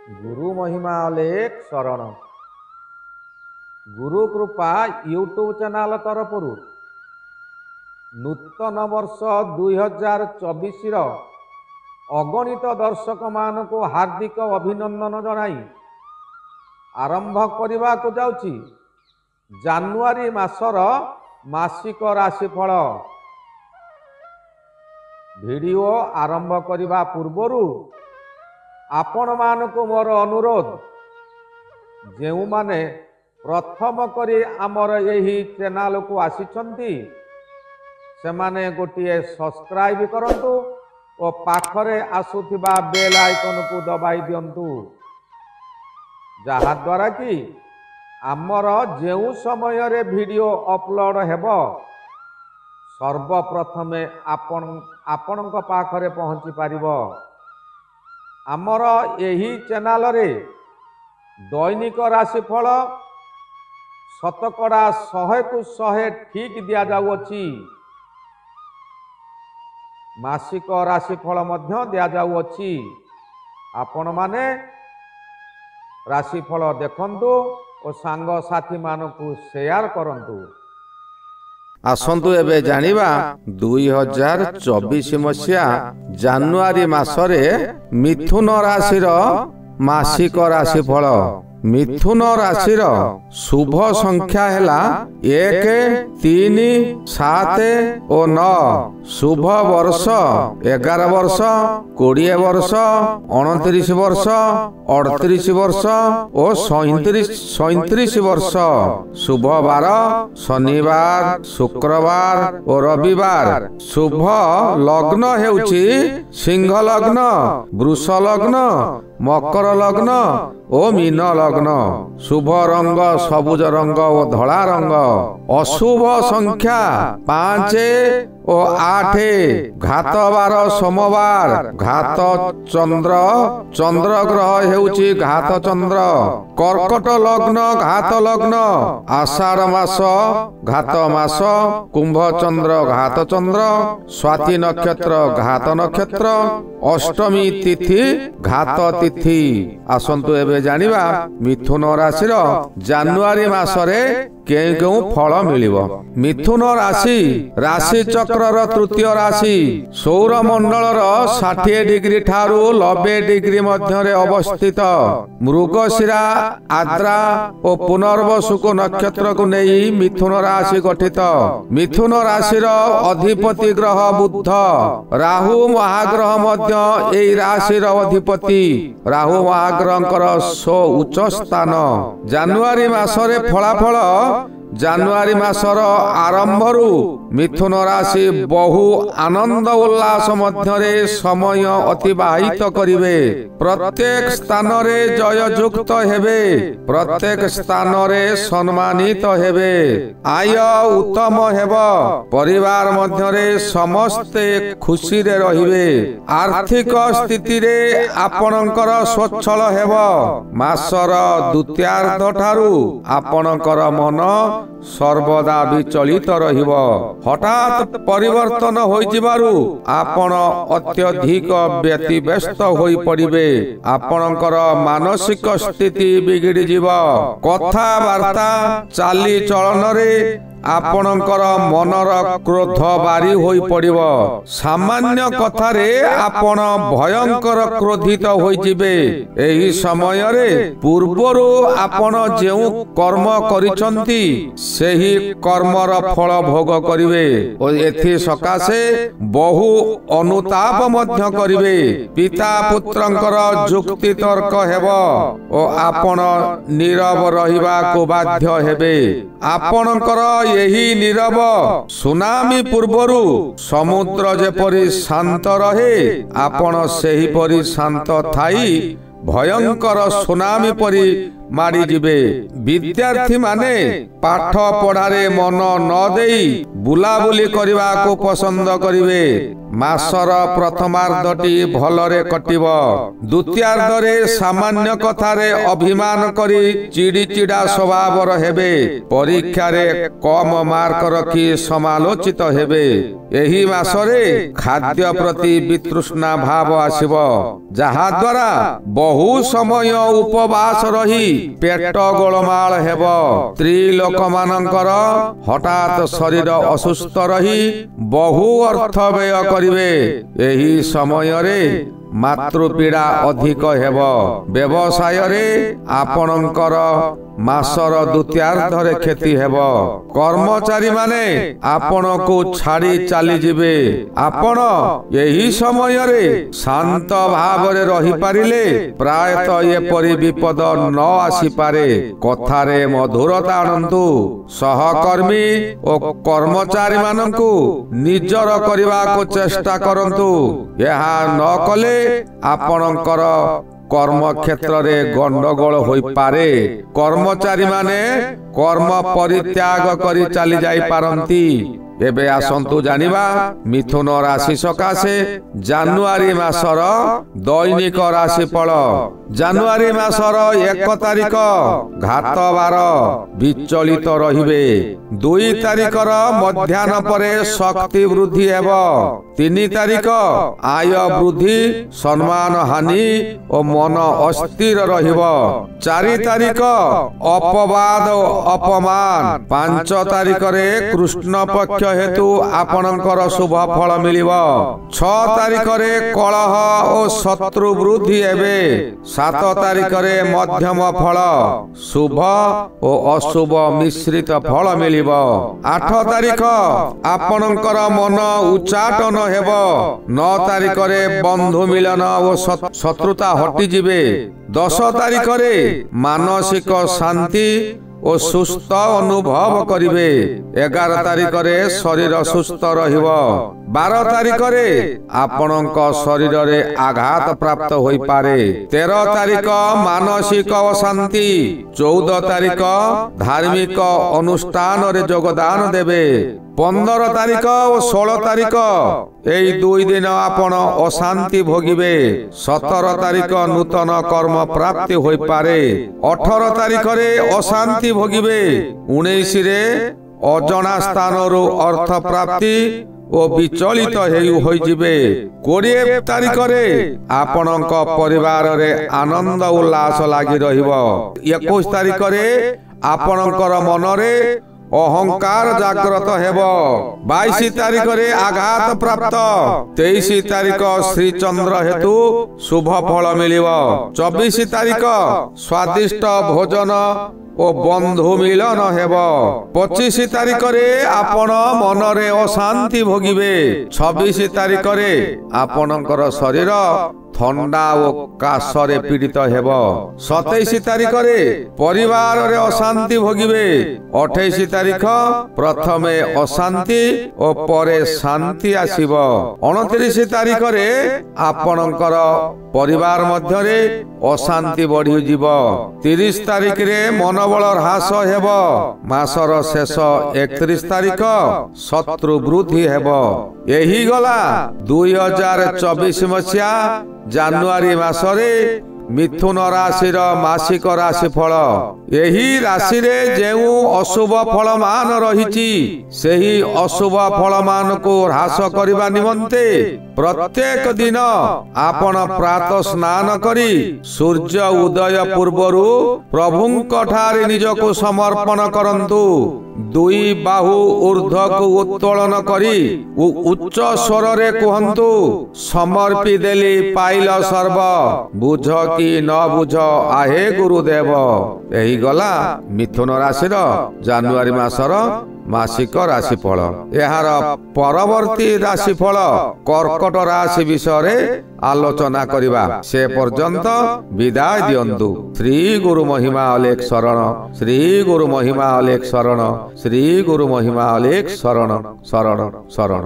गुरु महिमा अलेख शरण गुरु कृपा यूट्यूब चैनल तरफ नूतन वर्ष 2024 अगणित दर्शक मान को हार्दिक अभिनंदन जनाई आरंभ करने को जाउची जानुआरी मासर मासिक राशिफल। वीडियो आरंभ करने पूर्वरु आपण मान को मोर अनुरोध जेउ माने प्रथम करी आमर यही चैनल को आसीचंती से माने गोटिए सब्सक्राइब करंतु और पाखरे आसुथिबा बेल आइकन को दबाई दियंतु जहा द्वारा कि आमर जेउ समय रे वीडियो अपलोड हेबो सर्वप्रथमे आपणक पाखरे पहुंची पारिबो। आमर यही चैनल रे दैनिक राशिफल शतकड़ा 100 को 100 ठीक दिया जाउअछि। मासिक राशिफल मध्य दिया जाउअछि। आपण माने राशिफल देखंतु और सांग साथी मानकु शेयर करंतु। आसंतु एबे जानिबा 2024 मसिया जानुआरी मासरे मिथुन राशिर मासिक राशिफल। मिथुन राशिर शुभ संख्या हैला 1, 3, 7 और 9। शुभ वर्ष 11 वर्ष, 20 वर्ष, 29 वर्ष, 38 वर्ष और 37 वर्ष। शुभ बार शनिवार, शुक्रवार और रविवार। शुभ लग्न हेउची सिंह लग्न, वृष लग्न, मकर लग्न और मीन लग्न। शुभ रंग सबुज रंग और धला रंग। अशुभ संख्या 5 और 8। घात बार सोमवार। घात चंद्र ग्रह हेउची घात चंद्र। कर्कट लग्न घात लग्न। आषाढ़ मास घात मास। कुंभ चंद्र घात चंद्र। स्वाति नक्षत्र घात नक्षत्र। अष्टमी तिथि घात तिथि। आसंतु एबे जानिबा मिथुन राशिर जानुआरी मासरे केउ फल मिलिबो। मिथुन राशि राशि चक्रर तृतीय राशि। सौर मंडलर 60 डिग्री ठारू 90 डिग्री मध्य अवस्थित। मृगशिरा, आद्रा और पुनर्वसुको नक्षत्र को नहीं मिथुन राशि गठित। मिथुन राशिर अधिपति ग्रह बुध। राहु महाग्रह मध्य एई राशिर अधिपति। राहु महाग्रहंकर सो उच्च स्थान। जानुआरी मासरे फलाफल। जानुआरी मासर आरंभरू मिथुन राशि बहु आनंद उल्लास मध्यरे समय अतिबाहित करिवे। प्रत्येक स्थान रे जययुक्त हेबे। प्रत्येक स्थान रे सम्मानित हेबे। आय उत्तम हेब। परिवार मध्यरे समस्ते खुशी रे रहिबे। आर्थिक स्थिति रे आपणकर स्वच्छल हेब। मासर द्वितीयार्ध ठारू आपणकर मन सर्वदा विचलित रहिब। हठात परिवर्तन होई जिबारु आपण अत्यधिक व्यतिव्यस्त होई पड़िबे। आपणकर मानसिक स्थिति बिगड़ी जिव। कथा वार्ता चाली चलन रे आपणकर मनर क्रोध बारी होई पड़िबो। सामान्य कथारे आपण भयंकर क्रोधित होई जिबे। एही समय रे पूर्वरु आपण जेउ कर्म करिसंती सेही कर्मर फल भोग करिवे और एथि सकाशे बहु अनुताप मध्य करिवे। पिता पुत्रंकर जुक्ति तर्क हेबो और आपण नीरव रहिबा को बाध्य हेबे। आपणकर यही नीरव सुनामी पूर्वरु समुद्र जेपरि शांत रहे आपण सेही परि शांत थाई भयंकर सुनामी परि ମାଡ଼ିଯିବେ। ବିଦ୍ୟାର୍ଥୀ ମାନେ ପାଠ ପଢ଼ାରେ ମନ ନ ଦେଇ ବୁଲାବୁଲି କରିବାକୁ ପସନ୍ଦ କରିବେ। ମାସର ପ୍ରଥମାର୍ଦ୍ଧଟି ଭଲରେ କଟିବ। ଦ୍ୱିତୀୟାର୍ଦ୍ଧରେ ସାମାନ୍ୟ କଥାରେ ଅଭିମାନ କରି ଚିଡ଼ିଚିଡ଼ା ସ୍ୱଭାବର ହେବେ। ପରୀକ୍ଷାରେ କମ ମାର୍କ ରଖି ସମାଲୋଚିତ ହେବେ। ଏହି ମାସରେ ଖାଦ୍ୟ ପ୍ରତି ବିତୃଷ୍ଣା ଭାବ ଆସିବ, ଯାହା ଦ୍ୱାରା ବହୁ ସମୟ ଉପବାସ ରହି ପେଟ ଗୋଳମାଳ ହେବ। ସ୍ତ୍ରୀ ଲୋକମାନଙ୍କର ହଠାତ୍ ଶରୀର ଅସୁସ୍ଥ ରହି ବହୁ ଅର୍ଥ ବ୍ୟୟ କରିବେ। ଏହି ସମୟରେ ମାତୃପୀଡ଼ା ଅଧିକ ହେବ। ବ୍ୟବସାୟରେ ଆପଣଙ୍କର ମାସର ଦ୍ୱିତୀୟାର୍ଦ୍ଧରେ କ୍ଷତି ହେବ। କର୍ମଚାରୀମାନେ ଆପଣଙ୍କୁ ଛାଡ଼ି ଚାଲିଯିବେ। ଆପଣ ଏହି ସମୟରେ ଶାନ୍ତ ଭାବରେ ରହିପାରିଲେ ପ୍ରାୟତଃ ଏପରି ବିପଦ ନ ଆସିପାରେ। କଥାରେ ମଧୁରତା ଆଣନ୍ତୁ। ସହକର୍ମୀ ଓ କର୍ମଚାରୀମାନଙ୍କୁ ନିଜର କରିବାକୁ ଚେଷ୍ଟା କରନ୍ତୁ। ଏହା ନ କଲେ ଆପଣଙ୍କର କର୍ମକ୍ଷେତ୍ରରେ ଗଣ୍ଡଗୋଳ ହୋଇପାରେ। କର୍ମଚାରୀମାନେ କର୍ମ ପରିତ୍ୟାଗ କରି ଚାଲି ଯାଇପାରନ୍ତି। ଏବେ ଆସନ୍ତୁ ଜାଣିବା ମିଥୁନ ରାଶି ସକାଶେ ଜାନୁଆରୀ ମାସର ଦୈନିକ ରାଶିଫଳ। ଜାନୁଆରୀ ମାସର 1 ତାରିଖ ଘାତବାର, ବିଚଳିତ ରହିବେ। 2 ତାରିଖର ମଧ୍ୟାହ୍ନ ପରେ ଶକ୍ତି ବୃଦ୍ଧି ହେବ। 3 ତାରିଖ ଆୟ ବୃଦ୍ଧି, ସମ୍ମାନ ହାନି ଓ ମନ ଅସ୍ଥିର ରହିବ। 4 ତାରିଖ ଅପବାଦ ଓ ଅପମାନ। 5 ତାରିଖରେ କୃଷ୍ଣ ପକ୍ଷ ହେତୁ ଆପଣଙ୍କର ଶୁଭ ଫଳ ମିଳିବ। 6 ତାରିଖରେ କଳହ ଓ ଶତ୍ରୁ ବୃଦ୍ଧି ହେବେ। 7 ତାରିଖରେ ମଧ୍ୟମ ଫଳ, ଶୁଭ ଓ ଅଶୁଭ ମିଶ୍ରିତ ଫଳ ମିଳିବ। 8 ତାରିଖ ଆପଣଙ୍କର ମନ ଉଚ୍ଚାଟନ ହେବ। 9 ତାରିଖରେ ବନ୍ଧୁ ମିଳନ ଓ ଶତ୍ରୁତା ହଟିଯିବେ। 10 ତାରିଖରେ ମାନସିକ ଶାନ୍ତି ଓ ସୁସ୍ଥ ଅନୁଭବ କରିବେ। 11 ତାରିଖରେ ଶରୀର ସୁସ୍ଥ ରହିବ। 12 ତାରିଖରେ ଆପଣଙ୍କ ଶରୀରରେ ଆଘାତ ପ୍ରାପ୍ତ ହୋଇପାରେ। 13 ତାରିଖ ମାନସିକ ଅଶାନ୍ତି। 14 ତାରିଖ ଧାର୍ମିକ ଅନୁଷ୍ଠାନରେ ଯୋଗଦାନ ଦେବେ। 15 ତାରିଖ ଓ 16 ତାରିଖ ଏହି 2 ଦିନ ଆପଣ ଅଶାନ୍ତି ଭୋଗିବେ। 17 ତାରିଖ ନୂତନ କର୍ମ ପ୍ରାପ୍ତି ହୋଇପାରେ। 18 ତାରିଖରେ ଅଶାନ୍ତି ଭୋଗିବେ। 19ରେ ଅଜଣା ସ୍ଥାନରୁ ଅର୍ଥ ପ୍ରାପ୍ତି ଓ ବିଚଳିତ ହୋଇଯିବେ। 20 ତାରିଖରେ ଆପଣଙ୍କ ପରିବାରରେ ଆନନ୍ଦ ଉଲ୍ଲାସ ଲାଗି ରହିବ। 21 ତାରିଖରେ ଆପଣଙ୍କର ମନରେ ଅହଙ୍କାର ଜାଗ୍ରତ ହେବ। 22 ତାରିଖରେ ଆଘାତ ପ୍ରାପ୍ତ। 23 ତାରିଖ ଶ୍ରୀଚନ୍ଦ୍ର ହେତୁ ଶୁଭ ଫଳ ମିଳିବ। 24 ତାରିଖ ସ୍ୱାଦିଷ୍ଟ ଭୋଜନ ଓ ବନ୍ଧୁ ମିଳନ ହେବ। 25 ତାରିଖରେ ଆପଣ ମନରେ ଅଶାନ୍ତି ଭୋଗିବେ। 26 ତାରିଖରେ ଆପଣଙ୍କର ଶରୀର ଥଣ୍ଡା ଓ କାଶରେ ପୀଡ଼ିତ ହେବ। 27 ତାରିଖରେ ପରିବାରରେ ଅଶାନ୍ତି ଭୋଗିବେ। 28 ତାରିଖ ପ୍ରଥମେ ଅଶାନ୍ତି ଓ ପରେ ଶାନ୍ତି ଆସିବ। 29 ତାରିଖରେ ଆପଣଙ୍କର ପରିବାର ମଧ୍ୟରେ ଅଶାନ୍ତି ବଢ଼ିଯିବ। 30 ତାରିଖରେ ମନୋବଳ ହ୍ରାସ ହେବ। ମାସର ଶେଷ 31 ତାରିଖ ଶତ୍ରୁ ବୃଦ୍ଧି ହେବ। ଏହି ଗଲା 2024 ମସିହା ଜାନୁଆରୀ ମାସରେ ମିଥୁନ ରାଶିର ମାସିକ ରାଶିଫଳ। ଏହି ରାଶିରେ ଯେଉଁ ଅଶୁଭ ଫଳମାନ ରହିଛି, ସେହି ଅଶୁଭ ଫଳମାନଙ୍କୁ ହ୍ରାସ କରିବା ନିମନ୍ତେ ପ୍ରତ୍ୟେକ ଦିନ ଆପଣ ପ୍ରାତଃ ସ୍ନାନ କରି ସୂର୍ଯ୍ୟ ଉଦୟ ପୂର୍ବରୁ ପ୍ରଭୁଙ୍କ ଠାରେ ନିଜକୁ ସମର୍ପଣ କରନ୍ତୁ। 2 ବାହୁ ଊର୍ଦ୍ଧ୍ୱକୁ ଉତ୍ତୋଳନ କରି ଉଚ୍ଚ ସ୍ୱରରେ କୁହନ୍ତୁ, ସମର୍ପି ଦେଲି ପାଇଲ ସର୍ବ, ବୁଝ କି ନ ବୁଝ ଆହେ ଗୁରୁଦେବ। ଏହି ଗଲା ମିଥୁନ ରାଶିର ଜାନୁଆରୀ ମାସର ମାସିକ ରାଶିଫଳ। ଏହାର ପରବର୍ତ୍ତୀ ରାଶିଫଳ କର୍କଟ ରାଶି ବିଷୟରେ ଆଲୋଚନା କରିବା। ସେ ପର୍ଯ୍ୟନ୍ତ ବିଦାୟ ଦିଅନ୍ତୁ। ଶ୍ରୀ ଗୁରୁ ମହିମା ଅଲେଖ ଶରଣ, ଶ୍ରୀ ଗୁରୁ ମହିମା ଅଲେଖ ଶରଣ, ଶ୍ରୀ ଗୁରୁ ମହିମା ଅଲେଖ ଶରଣ ଶରଣ ଶରଣ।